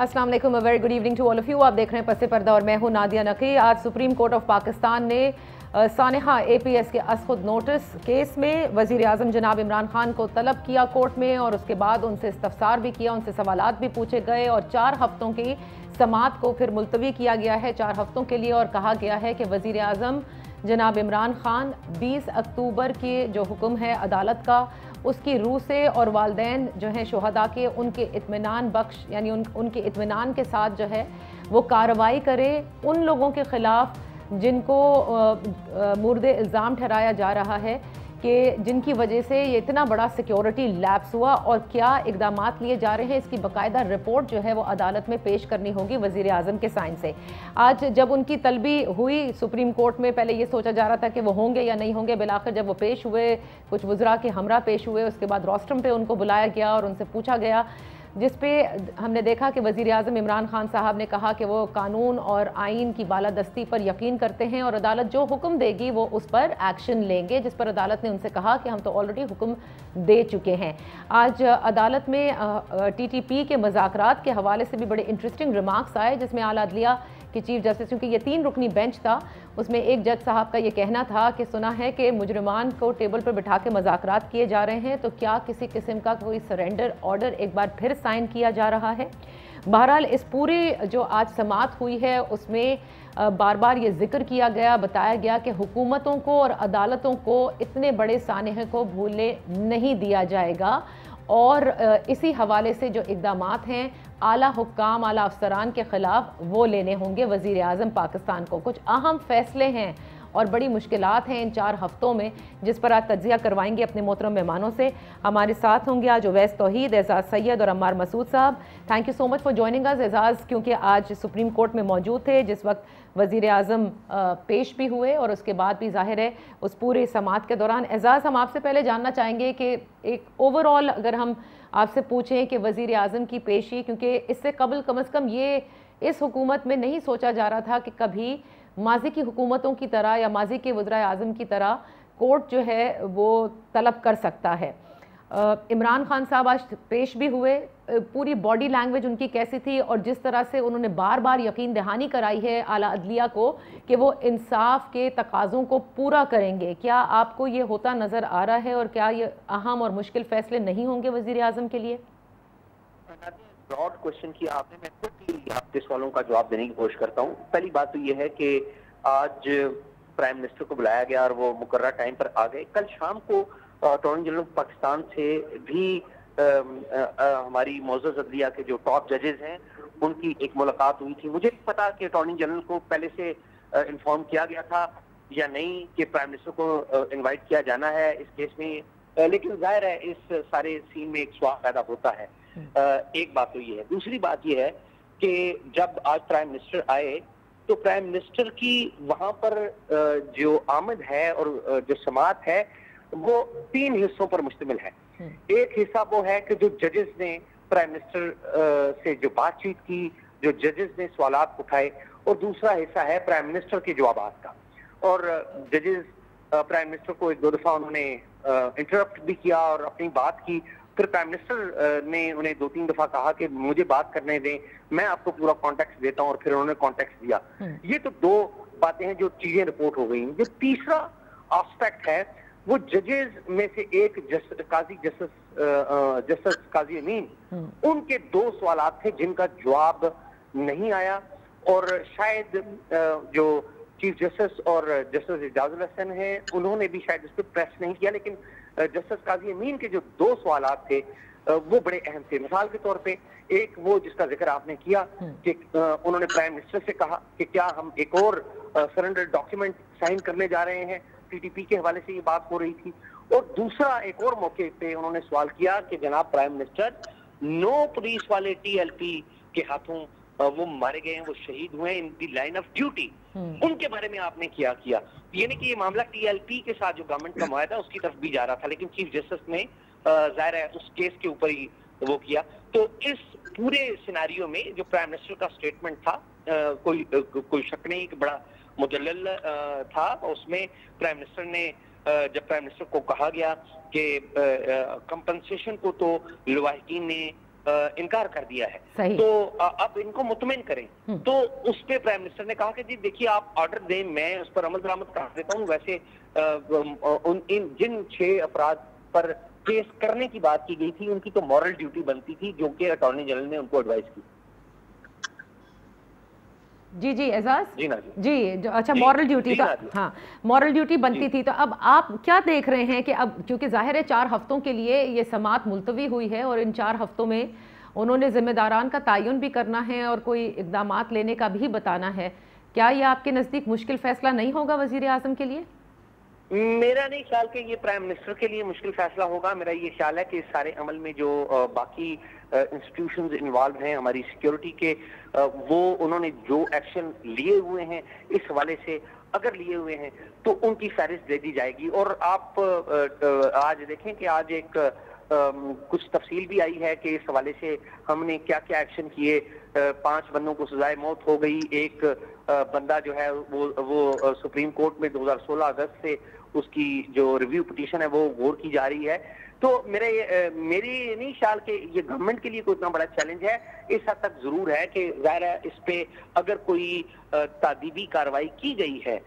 अस्सलाम वालेकुम, very good evening to all of you. आप देख रहे हैं पसे पर्दा और मैं हूं नादिया नकी। आज सुप्रीम कोर्ट ऑफ पाकिस्तान ने सानिहा APS के असखुद नोटिस केस में वज़ीर आज़म जनाब इमरान खान को तलब किया कोर्ट में, और उसके बाद उनसे इस्तफसार भी किया, उनसे सवालात भी पूछे गए और 4 हफ्तों की समात को फिर मुलतवी किया गया है 4 हफ्तों के लिए। और कहा गया है कि वज़ीर आज़म जनाब इमरान खान 20 अक्टूबर के जो हुक्म है अदालत का, उसकी रूह से और वालदैन जो हैं शुहदा के, उनके इत्मीनान बख्श यानी उनके इत्मीनान के साथ जो है वो कार्रवाई करे उन लोगों के ख़िलाफ़ जिनको मुर्दे इल्ज़ाम ठहराया जा रहा है कि जिनकी वजह से ये इतना बड़ा सिक्योरिटी लैप्स हुआ, और क्या इक़दामात लिए जा रहे हैं इसकी बाकायदा रिपोर्ट जो है वो अदालत में पेश करनी होगी वज़ीर आज़म के साइन से। आज जब उनकी तलबी हुई सुप्रीम कोर्ट में, पहले ये सोचा जा रहा था कि वो होंगे या नहीं होंगे, बिलाखिर जब वो पेश हुए, कुछ वज़रा के हमरा पेश हुए, उसके बाद रोस्ट्रम पे उनको बुलाया गया और उनसे पूछा गया, जिस पे हमने देखा कि वज़ीर आज़म इमरान खान साहब ने कहा कि वो कानून और आइन की बालादस्ती पर यकीन करते हैं और अदालत जो हुक्म देगी वो उस पर एक्शन लेंगे, जिस पर अदालत ने उनसे कहा कि हम तो ऑलरेडी हुक्म दे चुके हैं। आज अदालत में TTP के मुज़ाकरात के हवाले से भी बड़े इंटरेस्टिंग रिमार्क्स आए, जिसमें आला अदलिया कि चीफ जस्टिस, क्योंकि ये 3 रुकनी बेंच था, उसमें एक जज साहब का ये कहना था कि सुना है कि मुजरिमान को टेबल पर बिठा के मुज़ाकरात किए जा रहे हैं, तो क्या किसी किस्म का कोई सरेंडर ऑर्डर एक बार फिर साइन किया जा रहा है। बहरहाल इस पूरी जो आज समात हुई है उसमें बार बार ये जिक्र किया गया, बताया गया कि हुकूमतों को और अदालतों को इतने बड़े सानहे को भूलने नहीं दिया जाएगा, और इसी हवाले से जो इक़दामात हैं आला हुक्काम, आला अफसरान के ख़िलाफ़ वो लेने होंगे वज़ीर आज़म पाकिस्तान को। कुछ अहम फ़ैसले हैं और बड़ी मुश्किलात हैं इन 4 हफ्तों में, जिस पर आज तज्ज़िया करवाएंगे अपने मोहतरम मेहमानों से। हमारे साथ होंगे आज उवैस तौहीद, एजाज़ सैयद और अम्मार मसूद साहब। Thank you so much for joining us Ejaz, क्योंकि आज सुप्रीम कोर्ट में मौजूद थे जिस वक्त वज़ीर आज़म पेश भी हुए और उसके बाद भी ज़ाहिर है उस पूरे समात के दौरान। एजाज़, हम आपसे पहले जानना चाहेंगे कि एक ओवरऑल अगर हम आपसे पूछें कि वज़ीर आज़म की पेशी, क्योंकि इससे कबल कम अज़ कम ये इस हुकूमत में नहीं सोचा जा रहा था कि कभी माजी की हुकूमतों की तरह या माजी के वज़ीर आज़म की तरह कोर्ट जो है वो तलब कर सकता है। इमरान खान साहब आज पेश भी हुए, पूरी बॉडी लैंग्वेज उनकी कैसी थी, और जिस तरह से उन्होंने बार बार यकीन दहानी कराई है आला अदलिया को कि वो इंसाफ के तकाज़ों को पूरा करेंगे, क्या आपको ये होता नज़र आ रहा है, और क्या ये अहम और मुश्किल फ़ैसले नहीं होंगे वज़ीर आज़म के लिए? ब्रॉड क्वेश्चन किया आपने, मैं क्विकली आपके सवालों का जवाब देने की कोशिश करता हूँ। पहली बात तो ये है कि आज प्राइम मिनिस्टर को बुलाया गया और वो मुकर्रर टाइम पर आ गए। कल शाम को अटॉर्नी जनरल पाकिस्तान से भी हमारी मोअज़्ज़ज़ अदलिया के जो टॉप जजेस हैं उनकी एक मुलाकात हुई थी। मुझे नहीं पता कि अटॉर्नी जनरल को पहले से इन्फॉर्म किया गया था या नहीं कि प्राइम मिनिस्टर को इन्वाइट किया जाना है इस केस में, लेकिन जाहिर है इस सारे सीन में एक सवाल पैदा होता है। एक बात तो ये है। दूसरी बात ये है कि जब आज प्राइम मिनिस्टर आए तो प्राइम मिनिस्टर की वहां पर जो आमद है और जो समात है वो 3 हिस्सों पर मुश्तमिल है। एक हिस्सा वो है कि जो जजेस ने प्राइम मिनिस्टर से जो बातचीत की, जो जजेस ने सवालात उठाए, और दूसरा हिस्सा है प्राइम मिनिस्टर के जवाबात का। और जजेस प्राइम मिनिस्टर को 1-2 दफा उन्होंने इंटरप्ट भी किया और अपनी बात की, फिर प्राइम मिनिस्टर ने उन्हें 2-3 दफा कहा कि मुझे बात करने दें, मैं आपको पूरा कॉन्टेक्स्ट देता हूं, और फिर उन्होंने कॉन्टेक्स्ट दिया। ये तो 2 बातें हैं जो चीजें रिपोर्ट हो गई। जो तीसरा एस्पेक्ट है वो जजेस में से एक जस्टिस काजी अमीन, उनके 2 सवालात थे जिनका जवाब नहीं आया, और शायद जो चीफ जस्टिस और जस्टिस इजाजुल हसन है उन्होंने भी शायद इस पर प्रेस नहीं किया, लेकिन जस्टिस काजी अमीन के जो 2 सवालात थे वो बड़े अहम थे। मिसाल के तौर पे एक वो जिसका जिक्र आपने किया कि उन्होंने प्राइम मिनिस्टर से कहा कि क्या हम एक और सरेंडर डॉक्यूमेंट साइन करने जा रहे हैं, TTP के हवाले से ये बात हो रही थी। और दूसरा एक और मौके पे उन्होंने सवाल किया कि जनाब प्राइम मिनिस्टर, 9 पुलिस वाले TLP के हाथों वो मारे गए हैं, वो शहीद हुए इन दी लाइन ऑफ ड्यूटी, उनके बारे में आपने क्या किया। यानी कि ये मामला TLP के साथ जो गवर्नमेंट का मुआहदा उसकी तरफ भी जा रहा था, लेकिन चीफ जस्टिस ने जाहिर है उस केस के ऊपर ही वो किया। तो इस पूरे सिनारियो में जो प्राइम मिनिस्टर का स्टेटमेंट था, कोई शक नहीं कि बड़ा मुजल्लल था। उसमें प्राइम मिनिस्टर ने जब प्राइम मिनिस्टर को कहा गया कि कंपनसेशन को तो लवाहिकीन ने इनकार कर दिया है। सही। तो अब इनको मुतमिन करें। तो उस पे प्राइम मिनिस्टर ने कहा कि जी देखिए आप ऑर्डर दें, मैं उस पर अमल दरामद कर देता हूँ। वैसे जिन 6 अपराध पर केस करने की बात की गई थी उनकी तो मॉरल ड्यूटी बनती थी, जो कि अटॉर्नी जनरल ने उनको एडवाइस की। जी जी एजाज जी ना जी अच्छा मॉरल ड्यूटी तो हाँ मॉरल ड्यूटी बनती थी। तो अब आप क्या देख रहे हैं कि अब क्योंकि जाहिर है 4 हफ्तों के लिए ये समाअत मुलतवी हुई है और इन 4 हफ्तों में उन्होंने जिम्मेदारान का तयन भी करना है और कोई इकदामात लेने का भी बताना है। क्या ये आपके नज़दीक मुश्किल फैसला नहीं होगा वज़ीर आज़म के लिए? मेरा नहीं ख्याल कि ये प्राइम मिनिस्टर के लिए मुश्किल फैसला होगा। मेरा ये ख्याल है कि इस सारे अमल में जो बाकी इंस्टीट्यूशंस इन्वॉल्व हैं हमारी सिक्योरिटी के, वो उन्होंने जो एक्शन लिए हुए हैं इस हवाले से अगर लिए हुए हैं तो उनकी फहरिस्त दे दी जाएगी। और आप आज देखें कि आज एक कुछ तफसील भी आई है कि इस हवाले से हमने क्या क्या एक्शन किए। 5 बंदों को सजाए मौत हो गई। एक बंदा जो है वो सुप्रीम कोर्ट में 2016 अगस्त से उसकी जो रिव्यू पिटीशन है वो गौर की जा रही है। तो मेरी नहीं ख्याल कि ये गवर्नमेंट के लिए कोई इतना बड़ा चैलेंज है। इस हद तक जरूर है कि जाहिर है इस पे अगर कोई तादीबी कार्रवाई की गई है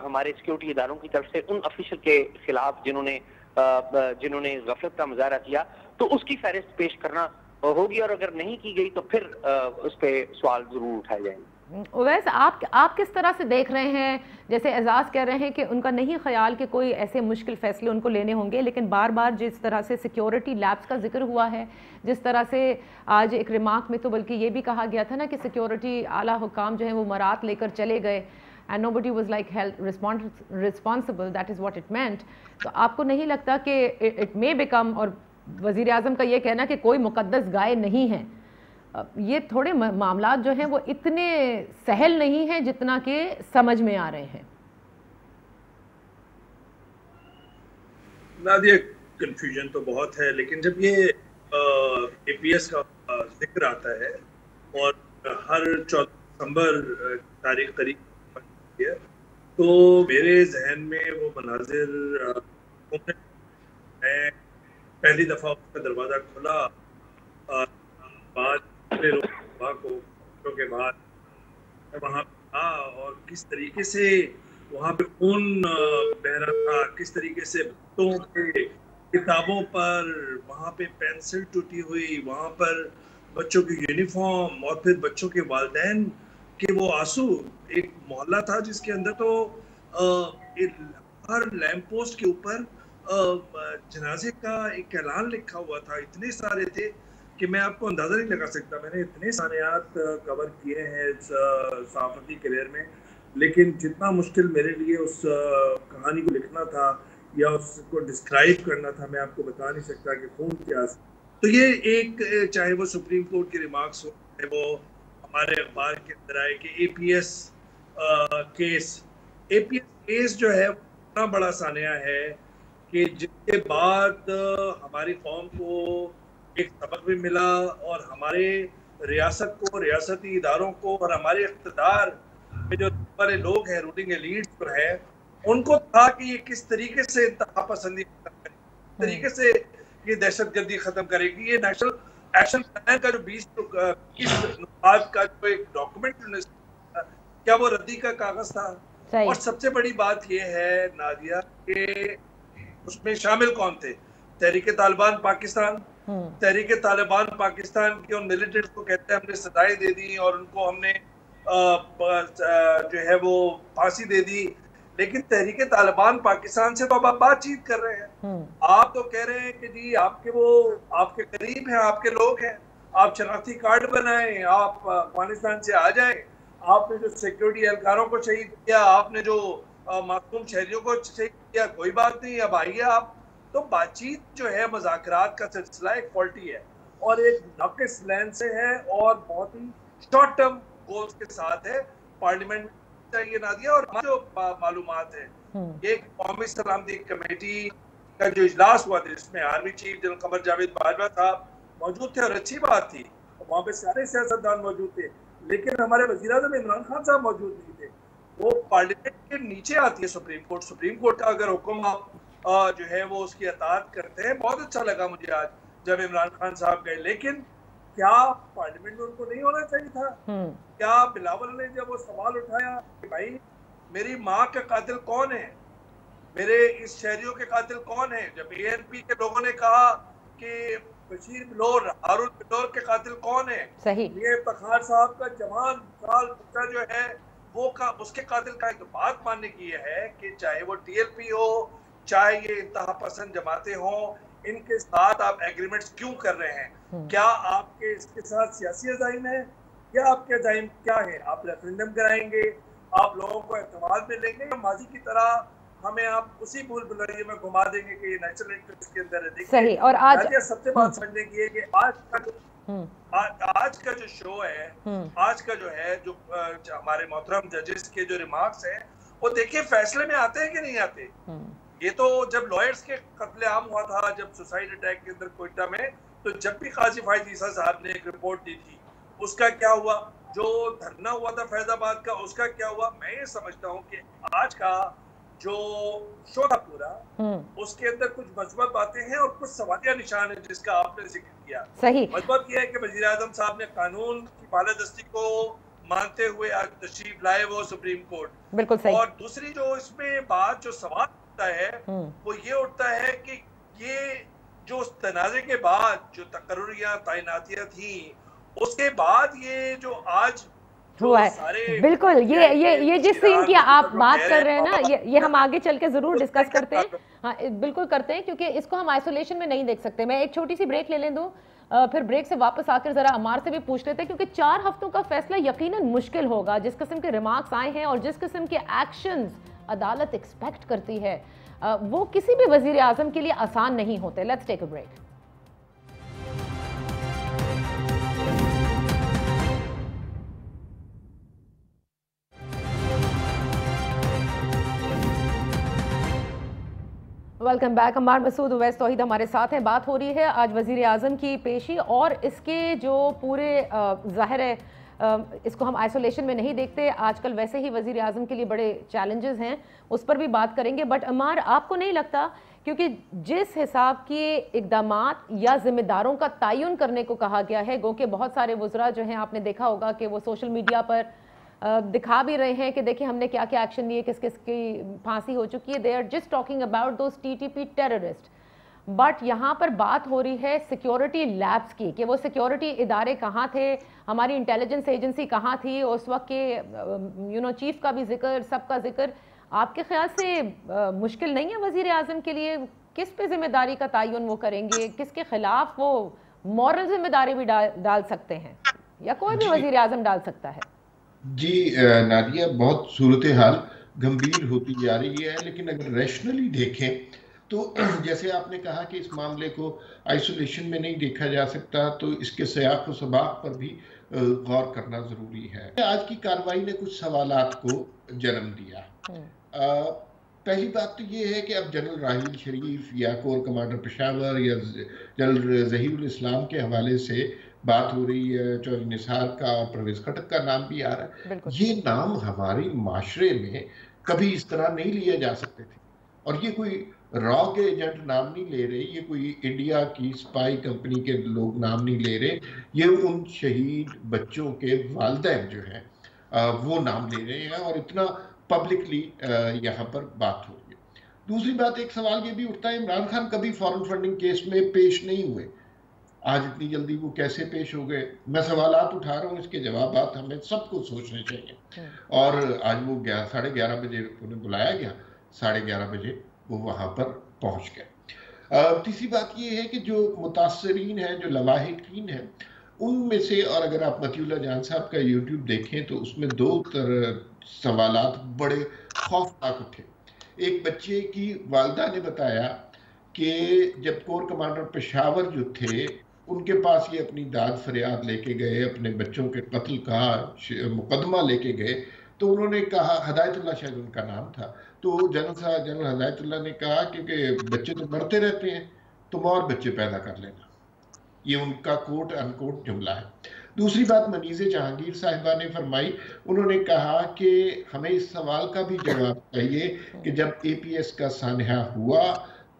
हमारे सिक्योरिटी इदारों की तरफ से उन ऑफिसर के खिलाफ जिन्होंने गफलत का मुजाहरा किया, तो उसकी फहरिस्त पेश करना होगी। और अगर नहीं की गई तो फिर उस पे सवाल जरूर उठाए जाएंगे। वैसे आप किस तरह से देख रहे हैं? जैसे एजाज कह रहे हैं कि उनका नहीं ख्याल कि कोई ऐसे मुश्किल फैसले उनको लेने होंगे, लेकिन बार बार जिस तरह से सिक्योरिटी लैब्स का जिक्र हुआ है, जिस तरह से आज एक रिमार्क में तो बल्कि ये भी कहा गया था ना कि सिक्योरिटी आला हुकाम जो है वो मरात लेकर चले गए and nobody was like held responsible, that is what it meant. तो आपको नहीं लगता कि इट मे बिकम, और वज़ीर आज़म का ये कहना कि कोई मुकद्दस गाय नहीं है, ये थोड़े मामला जो हैं वो इतने सहल नहीं हैं जितना कि समझ में आ रहे हैं? नादिया, कंफ्यूजन तो बहुत है, लेकिन जब ये एपीएस का जिक्र आता है और हर 14 दिसंबर तारीख करीब है, तो मेरे जहन में वो मनाजिर मैं पहली दफा उसका दरवाजा खुला बाद को के बाद वहाँ था और किस तरीके से वहाँ पे खून बह रहा था, किस तरीके से बच्चों के किताबों पर वहाँ पे पेंसिल टूटी हुई, वहाँ पर बच्चों की यूनिफॉर्म और फिर बच्चों के वालिदैन के वो आंसू। एक मोहल्ला था जिसके अंदर तो हर लैंप पोस्ट के ऊपर जनाजे का एक ऐलान लिखा हुआ था। इतने सारे थे कि मैं आपको अंदाजा नहीं लगा सकता। मैंने इतने सानियात कवर किए हैं इस सहाफती करियर में, लेकिन जितना मुश्किल मेरे लिए उस कहानी को लिखना था या उसको डिस्क्राइब करना था, मैं आपको बता नहीं सकता कि खून क्या। तो ये एक, चाहे वो सुप्रीम कोर्ट के रिमार्क्स हो, चाहे वो हमारे अखबार के अंदर आए कि एपीएस केस जो है इतना बड़ा सानिया है कि जिसके बाद हमारी कौम को एक सबक भी मिला और हमारे रियासत को, रियासती इदारों को और हमारे इख्तिदार में जो बड़े लोग हैं, रूलिंग एलीट जो है, उनको था कि ये किस तरीके से इंतहा पसंदी खत्म करेगी, किस तरीके से ये दहशतगर्दी खत्म करेगी। ये नेशनल एक्शन प्लान का जो 20 नुकात का जो एक डॉक्यूमेंट, क्या वो रद्दी का कागज था? और सबसे बड़ी बात ये है नादिया कि उसमें शामिल कौन थे? तहरीक तालिबान पाकिस्तान। तहरीक तालिबान पाकिस्तान के उन मिलिटेंट्स को कहते हैं हमने सजाएं दे दी और उनको हमने जो है वो फांसी दे दी, लेकिन तहरीक तालिबान पाकिस्तान से तो अब आप बातचीत कर रहे हैं। आप तो कह रहे हैं कि जी आपके करीब हैं, आपके लोग हैं, आप शनाख्ती कार्ड बनाएं, आप अफगानिस्तान से आ जाएं, आपने जो सिक्योरिटी एहलकारों को शहीद किया, आपने जो मासूम शहरियों को शहीद किया, कोई बात नहीं, अब आइए आप। तो बातचीत जो है, मुज़ाकरात का सिलसिला एक फॉल्टी है और एक नाकिस लैंड से है और बहुत ही शॉर्ट टर्म गोल्स के साथ है। पार्लियामेंट चाहिए नादिया, और जो मालूमात है, एक कौमी सलामती कमेटी का जो इजलास हुआ था जिसमें army chief general Qamar Javed Bajwa साहब मौजूद थे और अच्छी बात थी, वहाँ पे सारे सियासतदान मौजूद थे, लेकिन हमारे वज़ीर आज़म इमरान खान साहब मौजूद नहीं थे। वो पार्लियामेंट के नीचे आती है सुप्रीम कोर्ट। सुप्रीम कोर्ट का अगर हुक्म आप जो है वो उसकी अताअत करते हैं। बहुत अच्छा लगा मुझे आज जब इमरान खान साहब गए, लेकिन क्या पार्लियामेंट में उनको नहीं होना चाहिए था? क्या बिलावल ने जब वो सवाल उठाया कि भाई मेरी माँ का कातिल कौन है, मेरे इस शहरियों के कातिल कौन है, जब ANP के लोगों ने कहा कि बशीर बिलोर, हारून बिलोर के कातिल कौन है, सही, ये तखार साहब का जवान साल बच्चा जो है वो उसके कातिल का, तो बात मानने की ये है कि चाहे वो TLP हो, चाहे ये इंतहा पसंद जमाते हो, इनके साथ आप एग्रीमेंट्स क्यों कर रहे हैं? क्या आपके इसके साथ सियासी अज़ाइम है या आपके अज़ाइम क्या है? आप रेफरेंडम कराएंगे, आप लोगों को एतमाद में लेंगे, या माजी की तरह हमें आप उसी भूल भुलैया में घुमा देंगे कि ये नेशनल इंटरेस्ट के अंदर है? सही। और आज सबसे बात समझने की है कि आज का जो शो है, आज का जो है, जो हमारे मोहतरम जजेस के जो रिमार्क्स हैं, वो देखिए फैसले में आते हैं कि नहीं आते। ये तो जब लॉयर्स के कत्लेआम हुआ था, जब सुसाइड अटैक के अंदर कोयटा में, तो जब भी काजी फायद ईसा साहब ने एक रिपोर्ट दी थी, उसका क्या हुआ? जो धरना हुआ था फैजाबाद का, उसका क्या हुआ? मैं ये समझता हूँ कि आज का जो शो था पूरा, उसके अंदर कुछ मजबूत बातें हैं और कुछ सवालिया निशान है, जिसका आपने जिक्र किया। सही, मजबूत यह है कि वज़ीर आज़म साहब ने कानून की बालादस्ती को मानते हुए आज तशरीफ लाए वो सुप्रीम कोर्ट। बिल्कुल सही। और दूसरी जो इसमें बात, जो सवाल उठता है, वो ये उठता है कि ये जो तनाज़े के बाद जो तकर्रुरियां तैनातियां थी, उसके बाद ये जो आज हुआ है, बिल्कुल ये जिस सीन की आप बात कर रहे हैं ना, ये हम आगे चल के जरूर डिस्कस करते हैं। हाँ बिल्कुल करते हैं, क्योंकि इसको हम आइसोलेशन में नहीं देख सकते। मैं एक छोटी सी ब्रेक ले लें दूं, फिर ब्रेक से वापस आकर जरा अमार से भी पूछ लेते हैं, क्योंकि 4 हफ्तों का फैसला यकीनन मुश्किल होगा। जिस किस्म के रिमार्क्स आए हैं और जिस किस्म के एक्शंस अदालत एक्सपेक्ट करती है, वो किसी भी वजीर आजम के लिए आसान नहीं होते। Let's take a break. Welcome back. Ammar Masood, Uwais Tauheed हमारे साथ हैं। बात हो रही है आज वज़ीर आज़म की पेशी और इसके जो पूरे ज़ाहिर है, इसको हम आइसोलेशन में नहीं देखते। आजकल वैसे ही वज़ीर आज़म के लिए बड़े चैलेंजेस हैं, उस पर भी बात करेंगे। बट अम्मार, आपको नहीं लगता क्योंकि जिस हिसाब के इक़दामात या ज़िम्मेदारों का तयन करने को कहा गया है, गो कि बहुत सारे वज़रा जो हैं, आपने देखा होगा कि वो सोशल मीडिया पर दिखा भी रहे हैं कि देखिए हमने क्या क्या एक्शन लिए, किस किस की फांसी हो चुकी है। They are just talking about those TTP terrorist. But यहाँ पर बात हो रही है सिक्योरिटी लैब्स की, कि वो सिक्योरिटी इदारे कहाँ थे, हमारी इंटेलिजेंस एजेंसी कहाँ थी उस वक्त के, चीफ का भी जिक्र, सबका जिक्र। आपके ख्याल से मुश्किल नहीं है वज़ीर आज़म के लिए? किस पे जिम्मेदारी का तयन वो करेंगे, किसके खिलाफ वो मॉरल जिम्मेदारी भी डाल सकते हैं, या कोई भी वज़ीर आज़म डाल सकता है? जी नादिया, बहुत सूरत हाल गंभीर होती जा रही है। लेकिन अगर रैशनली देखें तो जैसे आपने कहा कि इस मामले को आइसोलेशन में नहीं देखा जा सकता, तो इसके सयाक़ व सबाक़ पर भी गौर करना ज़रूरी है। आज की कार्रवाई ने कुछ सवालात को जन्म दिया। पहली बात तो ये है कि अब जनरल राहील शरीफ या कोर कमांडर पेशावर या जनरल ज़हीरुल इस्लाम के हवाले से बात हो रही है, चौधरी निसार का और परवेज खटक का नाम भी आ रहा है। ये नाम हमारे माशरे में कभी इस तरह नहीं लिए जा सकते थे, और ये कोई रॉ के एजेंट नाम नहीं ले रहे, ये कोई इंडिया की स्पाई कंपनी के लोग नाम नहीं ले रहे, ये उन शहीद बच्चों के वालिदैन जो हैं वो नाम ले रहे हैं, और इतना पब्लिकली यहाँ पर बात हो रही है। दूसरी बात, एक सवाल ये भी उठता है, इमरान खान कभी फॉरेन फंडिंग केस में पेश नहीं हुए, आज इतनी जल्दी वो कैसे पेश हो गए? मैं सवालात उठा रहा हूँ, इसके जवाबात हमें सबको सोचने चाहिए। और आज वो 11:30 बजे उन्हें बुलाया गया, 11:30 बजे वो वहाँ पर पहुँच गए। तीसरी बात ये है कि जो मुतासरीन हैं, जो लवाहिकीन हैं, उनमें से, और अगर आप मतीउल्लाह जान साहब का YouTube देखें तो उसमें 2 सवालात बड़े खौफनाक उठे। एक बच्चे की वालिदा ने बताया कि जब कोर कमांडर पेशावर जो थे, उनके पास ये अपनी दाद फरियाद लेके गए, अपने बच्चों के कत्ल का मुकदमा लेके गए, तो उन्होंने कहा, हिदायतुल्लाह शायद उनका नाम था, तो जनरल हिदायतुल्लाह ने कहा क्योंकि बच्चे तो मरते रहते हैं, तुम और बच्चे पैदा कर लेना। ये उनका कोट अनकोट जुमला है। दूसरी बात मनीज़े जहांगीर साहिबा ने फरमाई, उन्होंने कहा कि हमें इस सवाल का भी जवाब चाहिए कि जब APS का सानहा हुआ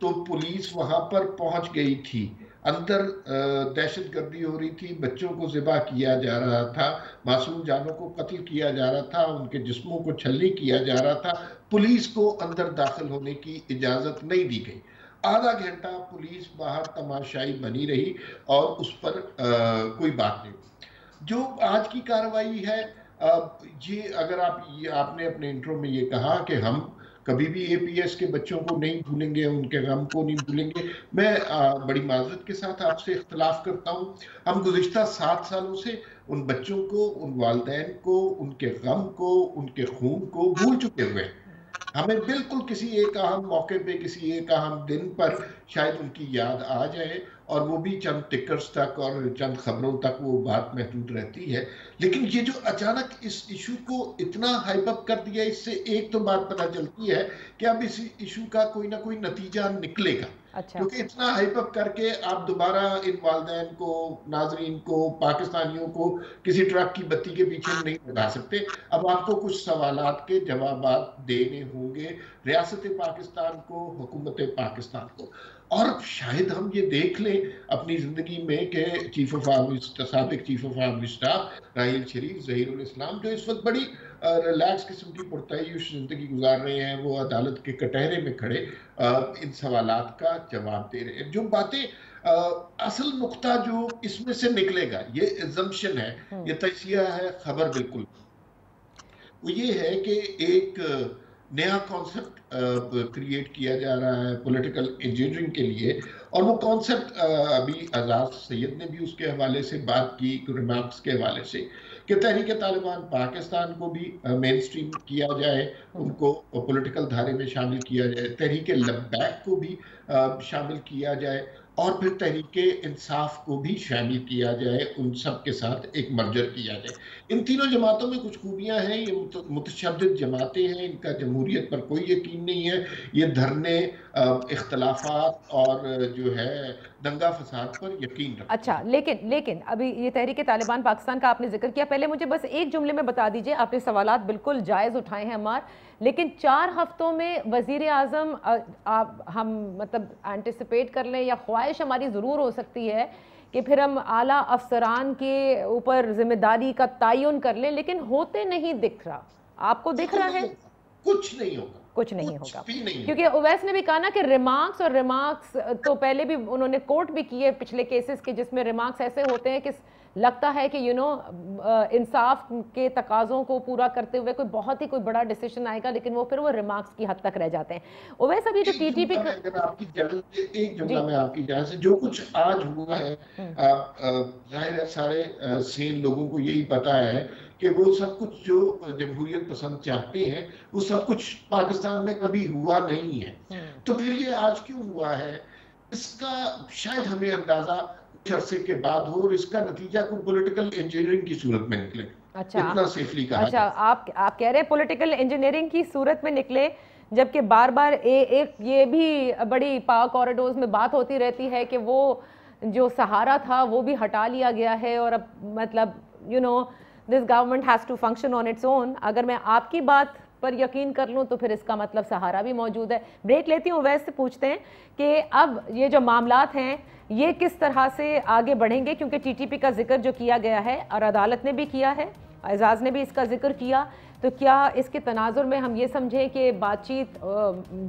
तो पुलिस वहां पर पहुंच गई थी, अंदर दहशतगर्दी हो रही थी, बच्चों को ज़िबा किया जा रहा था, मासूम जानों को कत्ल किया जा रहा था, उनके जिस्मों को छलनी किया जा रहा था, पुलिस को अंदर दाखिल होने की इजाज़त नहीं दी गई। आधा घंटा पुलिस बाहर तमाशाई बनी रही और उस पर कोई बात नहीं। जो आज की कार्रवाई है, ये अगर आपने अपने इंट्रो में ये कहा कि हम कभी भी एपीएस के बच्चों को नहीं भूलेंगे, उनके गम को नहीं भूलेंगे, मैं बड़ी माजरत के साथ आपसे इख्तलाफ करता हूँ। हम गुज़िश्ता 7 सालों से उन बच्चों को, उन वालिदैन को, उनके गम को, उनके खून को भूल चुके हुए हैं। हमें बिल्कुल किसी एक अहम मौके पे, किसी एक अहम दिन पर शायद उनकी याद आ जाए और वो भी चंद टिकर्स तक और चंद खबरों तक वो बात महदूद रहती है। लेकिन ये जो अचानक इस इशू को इतना हाइप अप कर दिया, इससे एक तो बात पता चलती है कि अब इस इशू का कोई ना कोई नतीजा निकलेगा। अच्छा। क्योंकि इतना हाइप अप करके आप दोबारा इन वालिदैन को, नाजरीन को, पाकिस्तानियों को किसी ट्रक की बत्ती के पीछे नहीं लगा सकते। अब आपको कुछ सवालात के जवाब देने होंगे रियासत पाकिस्तान को, हुकूमत पाकिस्तान को। और शायद हम ये देख लें अपनी जिंदगी में कि चीफ ऑफ आर्मी, साबिक चीफ ऑफ आर्मी स्टाफ राहील शरीफ ज़हीरुल इस्लाम, जो इस वक्त बड़ी रिलैक्स किस्म की पुरतयश जिंदगी गुजार रहे हैं, वो अदालत के कटहरे में खड़े इन सवालात का जवाब दे रहे हैं। जो बातें असल नुक्ता जो इसमें से निकलेगा, ये एजम्पशन है, ये तजिया है, खबर बिल्कुल वो ये है कि एक नया कॉन्सेप्ट क्रिएट किया जा रहा है पॉलिटिकल इंजीनियरिंग के लिए। और वो कॉन्सेप्ट अभी आज़ाद सैयद ने भी उसके हवाले से बात की, रिमार्क्स के हवाले से, कि तहरीक तालिबान पाकिस्तान को भी मेन स्ट्रीम किया जाए, उनको पॉलिटिकल धारे में शामिल किया जाए, तहरीक लब्बैक को भी शामिल किया जाए और फिर तहरीक इंसाफ को भी शामिल किया जाए, उन सब के साथ एक मर्जर किया जाए। इन तीनों जमातों में कुछ खूबियां हैं, ये मुतशद्दिद जमातें हैं, इनका जमहूरियत पर कोई यकीन नहीं है, ये धरने, इख्तलाफात और जो है दंगा फसाद पर यकीन रखते हैं। अच्छा, लेकिन अभी ये तहरीक तालिबान पाकिस्तान का आपने जिक्र किया, पहले मुझे बस एक जुमले में बता दीजिए, आपने सवालात बिल्कुल जायज़ उठाए हैं अम्मार, लेकिन 4 हफ्तों में वज़ीर आज़म, हम मतलब एंटिसिपेट कर लें या ख्वाहिश हमारी ज़रूर हो सकती है कि फिर हम आला अफसरान के ऊपर जिम्मेदारी का तयन कर लें, लेकिन होते नहीं दिख रहा। आपको दिख रहा है? कुछ नहीं होगा, कुछ नहीं होगा, नहीं। क्योंकि ओवैस ने भी कहा ना कि रिमार्क्स तो पहले भी उन्होंने कोट भी किए पिछले केसेस के, जिसमें रिमार्क्स ऐसे होते हैं कि लगता है कि इंसाफ के तकाज़ों को पूरा करते हुए कोई बड़ा डिसीजन आएगा, लेकिन वो फिर वो रिमार्क्स की हद तक रह जाते हैं। ओवैस अभी जो टीटीपी अगर आपकी एक जुमला में आपकी जान से जो कुछ आज हुआ है, जाहिर है सारे सेन लोगों को यही पता है कि वो सब कुछ जो जमहूरियत पसंद चाहते हैं, वो सब कुछ पाकिस्तान में कभी हुआ नहीं है। तो फिर ये आज क्यों हुआ है, इसका शायद हमें अंदाजा कुछ अरसे के बाद हो और इसका नतीजा कोई पॉलिटिकल इंजीनियरिंग की सूरत में निकले। अच्छा, इतना सेफली कहा। अच्छा, आप कह रहे हैं पॉलिटिकल इंजीनियरिंग की सूरत में निकले, जबकि बार बार एक ये भी बड़ी पाक कॉरिडोर्स में बात होती रहती है कि वो जो सहारा था वो भी हटा लिया गया है और अब मतलब this government has to function on its own. अगर मैं आपकी बात पर यकीन कर लूँ तो फिर इसका मतलब सहारा भी मौजूद है। ब्रेक लेती हूँ, वैसे पूछते हैं कि अब ये जो मामलात हैं ये किस तरह से आगे बढ़ेंगे, क्योंकि टीटीपी का जिक्र जो किया गया है और अदालत ने भी किया है, एजाज़ ने भी इसका जिक्र किया, तो क्या इसके तनाजुर में हम ये समझें कि बातचीत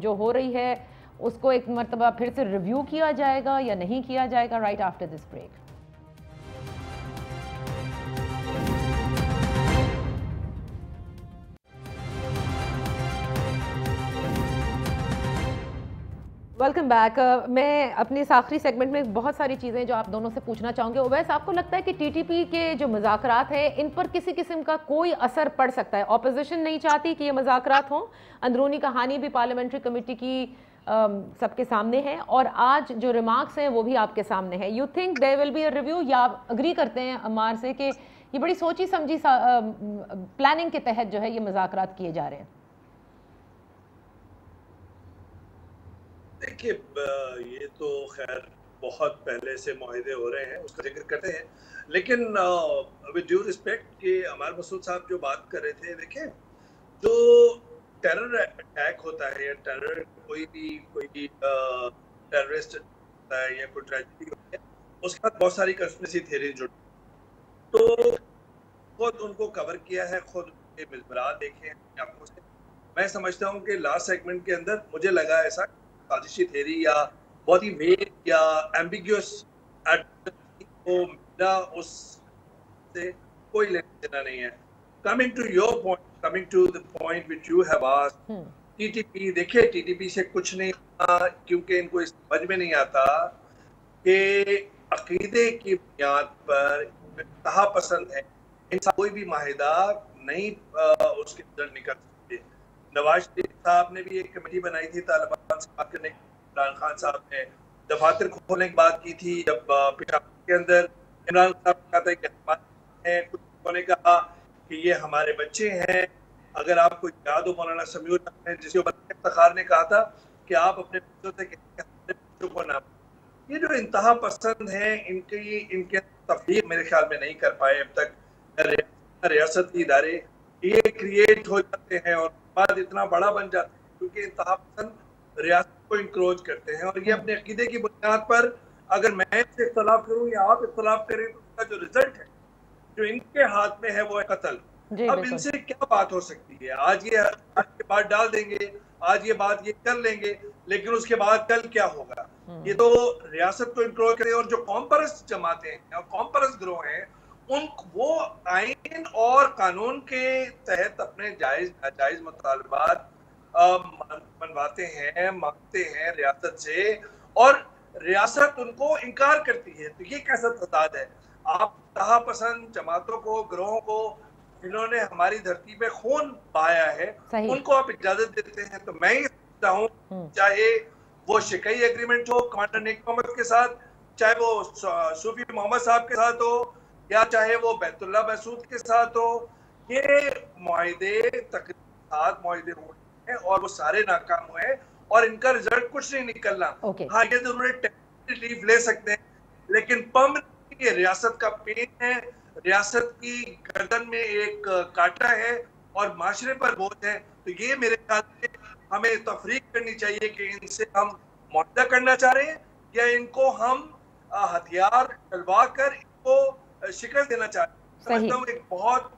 जो हो रही है उसको एक मरतबा फिर से रिव्यू किया जाएगा या नहीं किया जाएगा? Right after this break. Welcome back. मैं अपने इस आखिरी सेगमेंट में बहुत सारी चीज़ें जो आप दोनों से पूछना चाहूँगी। ओवैस, आपको लगता है कि टीटीपी के जो मुज़ाकरात हैं इन पर किसी किस्म का कोई असर पड़ सकता है? ऑपोजिशन नहीं चाहती कि ये मुज़ाकरात हों, अंदरूनी कहानी भी पार्लियामेंट्री कमेटी की सबके सामने है और आज जो रिमार्क्स हैं वो भी आपके सामने है। You think there will be a review, या आप अग्री करते हैं अम्मार से कि ये बड़ी सोची समझी प्लानिंग के तहत जो है ये मुज़ाकरात किए जा रहे हैं? देखिए, ये तो खैर बहुत पहले से मुआहदे हो रहे हैं, उसका जिक्र करते हैं, लेकिन विद ड्यू रिस्पेक्ट कि अमार मसूद साहब जो बात कर रहे थे, देखें जो टेरर अटैक होता है या टेरर कोई टेररिस्ट होता है या कोई ट्रेजेडी होती है, उसके बाद बहुत सारी कंस्पिरेसी थ्योरी जुड़, तो खुद उनको कवर किया है, खुद उनके मिलबरा देखे हैं आंखों से। मैं समझता हूँ कि लास्ट सेगमेंट के अंदर मुझे लगा ऐसा साजिशी थ्योरी या बहुत ही वेग या एम्बिग्यूअस को मिला, उससे कोई लेना देना नहीं है। Coming to your point, coming to the point which you have asked, TTP, देखिए टीटीपी से कुछ नहीं हुआ, क्योंकि इनको इस समझ में नहीं आता कि अकीदे की बुनियाद पर इंतहा पसंद है, इंसान कोई भी माहिदा नहीं उसके रिजल्ट निकल सकते। नवाज शरीफ साहब ने भी एक कमेटी बनाई थी तालिबान से बात करने, इमरान खान साहब ने दफातर खोलने की बात की थी, जब पेशावर के अंदर इमरान साहब ने कहा था कि हमारे, कुछ लोगों ने कहा कि ये हमारे बच्चे हैं। अगर आपको याद हो, मौलाना समीउल्लाह जिसके ऊपर इफ्तिखार ने कहा था कि आप अपने बच्चों से अपने बच्चों को ना, ये जो इंतहा पसंद है इनके तफरीक मेरे ख्याल में नहीं कर पाए अब तक रियासत के इदारे, ये क्रिएट हो जाते हैं और बाद इतना बड़ा बन जाते हैं क्योंकि इंतहा पसंद रियासत को इंक्रोच करते हैं, और ये अपने अकीदे की बुनियाद पर अगर मैं इससे इख्तलाफ करूँ या आप इख्तलाफ करें तो उसका जो रिजल्ट है जो इनके हाथ में है वो है कत्ल। अब इनसे क्या बात हो सकती है? आज के बाद डाल देंगे, आज ये बात ये कर लेंगे, लेकिन उसके बाद कल क्या होगा? ये तो रियासत को इंक्रोच करें, और जो कॉमपरस जमाते हैं और कॉमपरस ग्रोह हैं उन वो आइन और कानून के तहत अपने जायज नाजायज मुतालबात मनवाते हैं, मांगते हैं रियासत से, और रियासत उनको इनकार करती है। तो ये कैसा तजाद है? आप इंतहा पसंद जमातों को, ग्रोहों को, जिन्होंने हमारी धरती पे खून बहाया है, उनको आप इजाजत देते हैं। तो मैं ये सोचता हूँ चाहे वो शिकई एग्रीमेंट हो कमांडर नेक मोहम्मद के साथ, चाहे वो सूफी मोहम्मद साहब के साथ हो, या चाहे वो बैतुल्ला महसूद के साथ हो, ये मुआहिदे तकरीबन 7 मुआहिदे हुए हैं और वो सारे नाकाम हुए हैं और इनका रिजल्ट कुछ नहीं निकलना। हाँ, ये जरूर टेम्परेरी रिलीफ ले सकते हैं, लेकिन परमानेंट ये रियासत का पेन है, रियासत की गर्दन में एक कांटा है और माशरे पर बोझ है। तो ये मेरे ख्याल से हमें तफरीक करनी चाहिए कि इनसे हम मुआहदा करना चाह रहे हैं या इनको हम हथियार डलवा कर इनको शिकस्त देना चाह रहे हैं। एक बहुत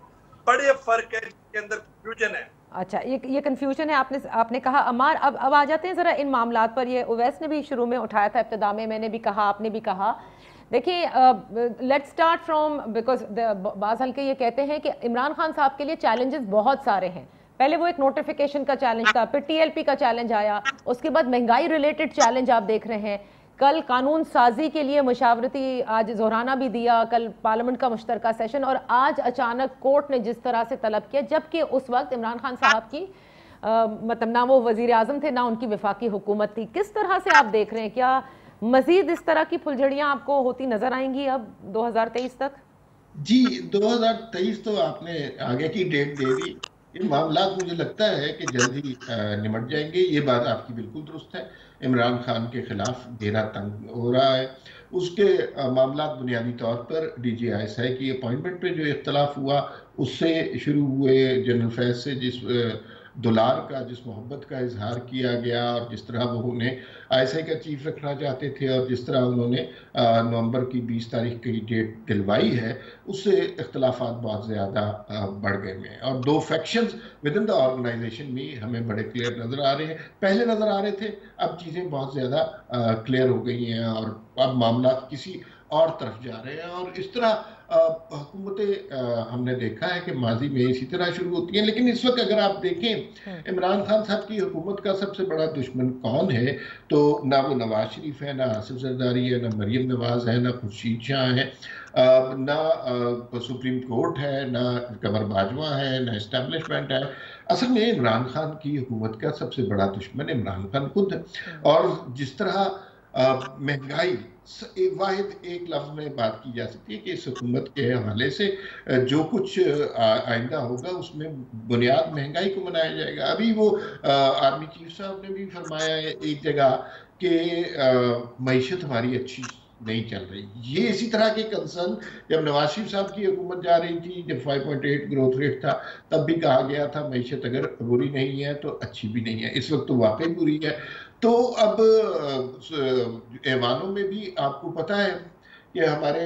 बड़े फर्क है जिसके अंदर कंफ्यूजन है। अच्छा, ये कंफ्यूजन है। आपने कहा अमार, अब आ जाते हैं जरा इन मामलात पर। ये उवैस ने भी शुरू में उठाया था, इब्तिदा में मैंने भी कहा, आपने भी कहा। देखिए, लेट्स स्टार्ट फ्रॉम, बिकॉज बाज़ हल्के ये कहते हैं कि इमरान खान साहब के लिए चैलेंजेस बहुत सारे हैं। पहले वो एक नोटिफिकेशन का चैलेंज था, फिर टीएलपी का चैलेंज आया, उसके बाद महंगाई रिलेटेड चैलेंज आप देख रहे हैं, कल कानून साजी के लिए मशावरती आज जोहराना भी दिया, कल पार्लियामेंट का मुश्तरका सेशन, और आज अचानक कोर्ट ने जिस तरह से तलब किया, जबकि उस वक्त इमरान खान साहब की मतलब ना वो वजीर आजम थे ना उनकी वफाकी हुकूमत थी। किस तरह से आप देख रहे हैं, क्या मजीद इस तरह की फुलझड़ियां आपको होती नजर आएंगी अब 2023 तक? जी, 2023 तो आपने आगे की डेट दे दी। ये मामला मुझे लगता है कि जल्दी निमट जाएंगे। ये बात आपकी बिल्कुल दुरुस्त है। इमरान खान के खिलाफ घेरा तंग हो रहा है। उसके मामला बुनियादी तौर पर DGI की अपॉइंटमेंट पे जो इख्तलाफ हुआ उससे शुरू हुए, जनरल फैज से जिस दुलार का, जिस मोहब्बत का इजहार किया गया, और जिस तरह वो उन्हें ISI का चीफ रखना चाहते थे और जिस तरह उन्होंने नवंबर की 20 तारीख की डेट दिलवाई है, उससे इख्तलाफात बहुत ज़्यादा बढ़ गए हैं। और दो factions within the organisation भी हमें बड़े क्लियर नज़र आ रहे हैं। पहले नज़र आ रहे थे, अब चीज़ें बहुत ज़्यादा क्लियर हो गई हैं और अब मामला किसी और तरफ जा रहे हैं। और इस तरह हुकूमतें हमने देखा है कि माजी में इसी तरह शुरू होती हैं। लेकिन इस वक्त अगर आप देखें इमरान खान साहब की हुकूमत का सबसे बड़ा दुश्मन कौन है, तो ना वो नवाज शरीफ है, ना आसिफ जरदारी है, ना मरियम नवाज है, ना खुर्शीद शाह है, ना सुप्रीम कोर्ट है, ना कमर बाजवा है, ना इस्टेब्लिशमेंट है। असल में इमरान खान की हुकूमत का सबसे बड़ा दुश्मन इमरान खान खुद है। और जिस तरह महंगाई, वाहिद एक लफ्ज में बात की जा सकती है कि इस हुकूमत के हवाले से जो कुछ आइंदा होगा उसमें बुनियाद महंगाई को बनाया जाएगा। अभी वो आर्मी चीफ साहब ने भी फरमाया है एक जगह कि मईशत हमारी अच्छी नहीं चल रही। ये इसी तरह के कंसर्न जब नवाज शरीफ साहब की हुकूमत जा रही थी, जब 5.8 ग्रोथ रेट था, तब भी कहा गया था मईशत अगर बुरी नहीं है तो अच्छी भी नहीं है। इस वक्त तो वाकई बुरी है। तो अब ऐवानों में भी आपको पता है कि हमारे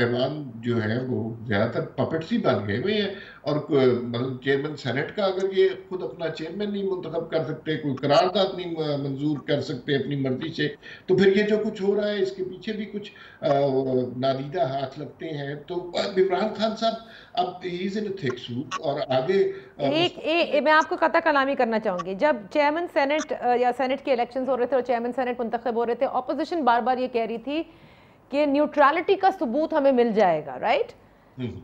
ऐवान जो है वो ज़्यादातर पपेट्स ही बन गए हुए हैं, और मतलब चेयरमैन सेनेट का अगर ये खुद अपना चेयरमैन नहीं मुंतखब कर सकते, कोई करारदाद नहीं मंजूर कर सकते अपनी मर्जी से, तो फिर ये जो कुछ हो रहा है इसके पीछे भी कुछ नादीदा हाथ लगते हैं। तो इमरान खान साहब अब इज इन थिक सूप, और आगे मैं आपको कता कलामी करना चाहूंगी। जब चेयरमैन सेनेट या सेनेट के इलेक्शंस हो रहे थे और चेयरमैन सेनेट मुंतखब हो रहे थे, ऑपोजिशन बार बार ये कह रही थी कि न्यूट्रलिटी का सबूत हमें मिल जाएगा, राइट?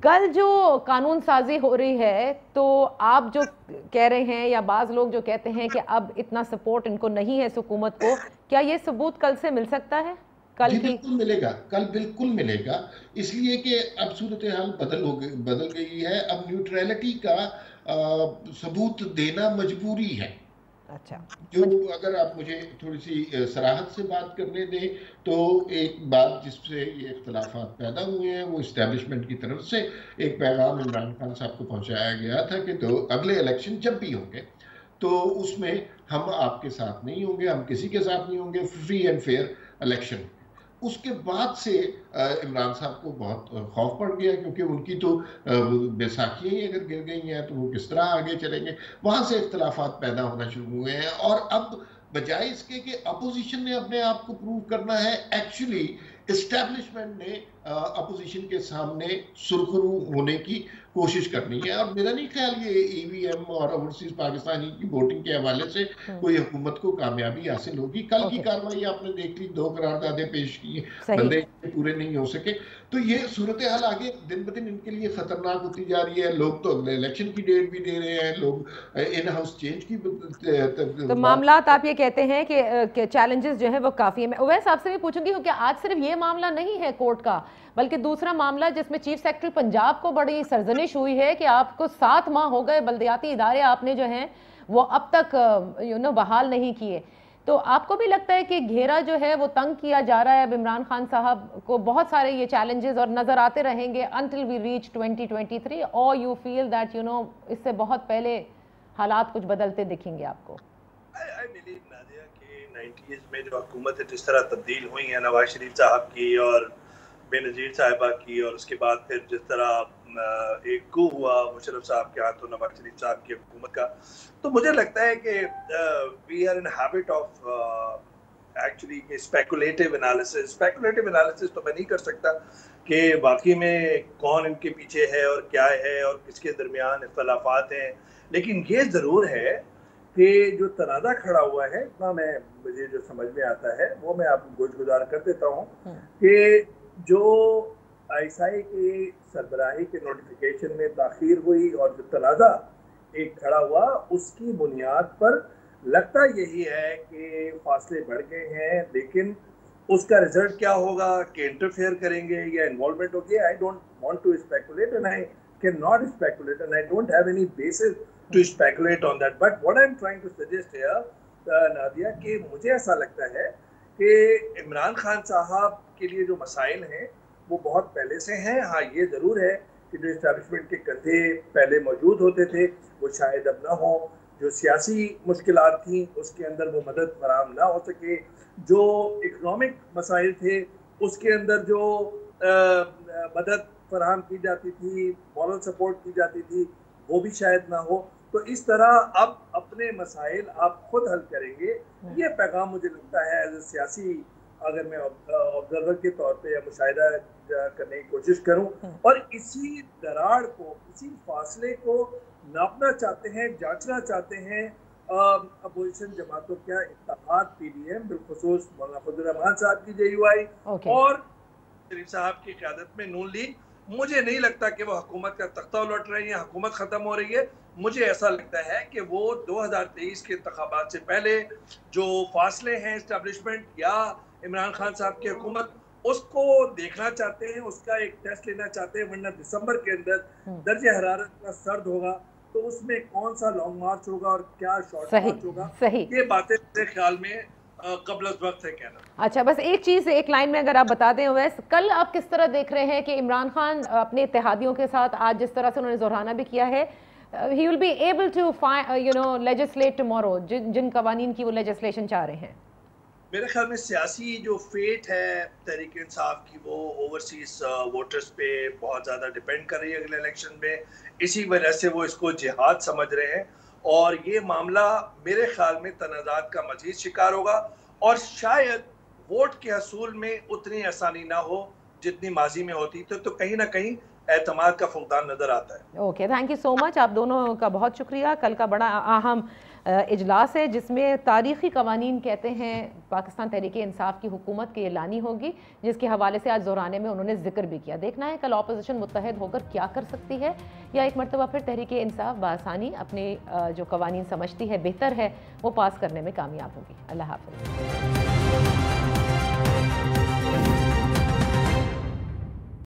कल जो कानून साजी हो रही है, तो आप जो कह रहे हैं या बाज लोग जो कहते हैं कि अब इतना सपोर्ट इनको नहीं है हुकूमत को, क्या ये सबूत कल से मिल सकता है? कल बिल्कुल मिलेगा, कल बिल्कुल मिलेगा, इसलिए कि अब सूरत हाल बदल गई है। अब न्यूट्रलिटी का सबूत देना मजबूरी है। अच्छा, जो अगर आप मुझे थोड़ी सी सराहत से बात करने दें, तो एक बात जिससे ये इख्तलाफात पैदा हुए हैं, वो इस्टेब्लिशमेंट की तरफ से एक पैगाम इमरान खान साहब को पहुंचाया गया था कि तो अगले इलेक्शन जब भी होंगे तो उसमें हम आपके साथ नहीं होंगे, हम किसी के साथ नहीं होंगे, फ्री एंड फेयर इलेक्शन। उसके बाद से इमरान साहब को बहुत खौफ पड़ गया, क्योंकि उनकी तो बैसाखियाँ ही अगर गिर गई हैं तो वो किस तरह आगे चलेंगे। वहाँ से इख्तलाफात पैदा होना शुरू हुए हैं, और अब बजाय इसके कि अपोजिशन ने अपने आप को प्रूव करना है, एक्चुअली इस्टेब्लिशमेंट ने अपोजिशन के सामने सुरखरू होने की कोशिश करनी है। और मेरा नहीं ख्याल ये ईवीएम और ओवरसीज पाकिस्तानी की वोटिंग के हवाले से कोई हुकूमत को कामयाबी हासिल होगी। कल की कार्रवाई आपने देख ली, 2 करारदादे पेश की, बंदे पूरे नहीं हो सके, तो ये सूरत हाल आगे दिन ब दिन इनके लिए खतरनाक होती जा रही है। लोग तो इलेक्शन की डेट भी दे रहे हैं, लोग इन हाउस चेंज की तो मामलात आप ये कहते हैं कि चैलेंजेस जो है वो काफ़ी है। मैं वैसे आपसे भी पूछूंगी कि आज सिर्फ ये मामला नहीं है कोर्ट का, बल्कि दूसरा मामला जिसमें चीफ सेक्रेटरी पंजाब को बड़ी सरजनिश हुई है कि आपको 7 माह हो गए, बल्दियाती इदारे आपने जो हैं वो अब तक बहाल नहीं किए। तो आपको भी लगता है कि घेरा जो है वो तंग किया जा रहा है अब इमरान खान साहब को? बहुत सारे ये चैलेंजेस और नजर आते रहेंगे until we reach 2023, और you feel that इससे बहुत पहले हालात कुछ बदलते दिखेंगे आपको? I believe नादिया कि 90s में जो हुकूमतें जिस तरह तब्दील हुई हैं, नवाज शरीफ साहब की और बेनजीर साहिबा की, और उसके बाद फिर जिस तरह एक कू हुआ मुशर्रफ साहब के हाथों नवाज शरीफ साहब की हुकूमत का, तो मुझे लगता है कि we are in habit of actually speculative analysis तो मैं नहीं कर सकता कि वाकई में कौन इनके पीछे है और क्या है और किसके दरमियान इख्तलाफात हैं। लेकिन ये ज़रूर है कि जो तनाज़ा खड़ा हुआ है, इतना मुझे जो समझ में आता है वो मैं आपको गुज़ार कर देता हूँ कि जो आईएसआई के सरबराही के नोटिफिकेशन में ताख़ीर हुई और जो तनाज़ा एक खड़ा हुआ, उसकी बुनियाद पर लगता यही है कि फासले बढ़ गए हैं। लेकिन उसका रिजल्ट क्या होगा, कि इंटरफेयर करेंगे या इन्वॉल्वमेंट होगी, I don't want to speculate and I can not speculate and I don't have any basis to speculate on that. But what I am trying to suggest here Nadia, कि मुझे ऐसा लगता है कि इमरान खान साहब के लिए जो मसाइल हैं वो बहुत पहले से हैं। हाँ, ये ज़रूर है कि जो इस्टेब्लिशमेंट के कंधे पहले मौजूद होते थे वो शायद अब ना हो, जो सियासी मुश्किलात थी उसके अंदर वो मदद फराहम ना हो सके, जो इकनॉमिक मसाइल थे उसके अंदर जो मदद फराहम की जाती थी, मॉरल सपोर्ट की जाती थी, वो भी शायद ना हो। तो इस तरह अब अपने मसाइल आप खुद हल करेंगे, ये पैगाम मुझे लगता है एज ए सियासी, अगर मैं ऑब्जर्वर के तौर पे या मुशाहिदा करने की कोशिश करूं, और इसी दरार को, इसी फासले को नापना चाहते हैं, जांचना चाहते हैं अपोजिशन जमातों का इत्तेहाद पीडीएम, बिलखुसूस मौलाना फजल रहमान साहब की जेयूआई और शरीफ साहब की क़यादत में नून लीग। मुझे नहीं लगता कि वो हुकूमत का तख्ता उलट रही है, हुकूमत ख़त्म हो रही है। मुझे ऐसा लगता है कि वो 2023 के इंतखाबात से पहले जो फासले हैं इस्टेब्लिशमेंट या इमरान खान साहब की हुकूमत, उसको देखना चाहते हैं, उसका एक टेस्ट लेना चाहते हैं। वरना दिसंबर के अंदर दर्जे हरारत का सर्द होगा, तो उसमें कौन सा लॉन्ग मार्च होगा और क्या शॉर्ट मार्च होगा, ये बातें मेरे ख्याल में कबल वक्त है कहना। अच्छा, बस एक चीज़ एक लाइन में अगर आप बता दें वैस, कल आप किस तरह देख रहे हैं कि इमरान खान अपने इत्तेहादियों के साथ आज जिस तरह से उन्होंने दोहराना भी किया है, he will be able to legislate tomorrow, जिन कवानीन की वो लेजिस्लेशन चाह रहे हैं? मेरे ख्याल में सियासी जो फेट है तहरीक इंसाफ की वो ओवरसीज वोटर्स पे बहुत ज़्यादा डिपेंड कर रही है अगले इलेक्शन में। इसी वजह से वो इसको जिहाद समझ रहे हैं और ये मामला मेरे ख्याल में तनाज़ात का मज़ीद शिकार होगा और शायद वोट के हसूल में उतनी आसानी ना हो जितनी माजी में होती। तो कहीं ना कहीं एतमाद का फुकदान नज़र आता है। Okay, thank you so much. आप दोनों का बहुत शुक्रिया। कल का बड़ा अहम इजलास है जिसमें तारीख़ी कवानीन कहते हैं पाकिस्तान तहरीक इंसाफ की हुकूमत की एलानी होगी, जिसके हवाले से आज ज़ोराने में उन्होंने जिक्र भी किया। देखना है कल अपोजिशन मुत्तहद होकर क्या कर सकती है या एक मरतबा फिर तहरीक इंसाफ बासानी अपने जो कवानीन समझती है बेहतर है वो पास करने में कामयाब होगी। अल्लाह हाफ़िज़।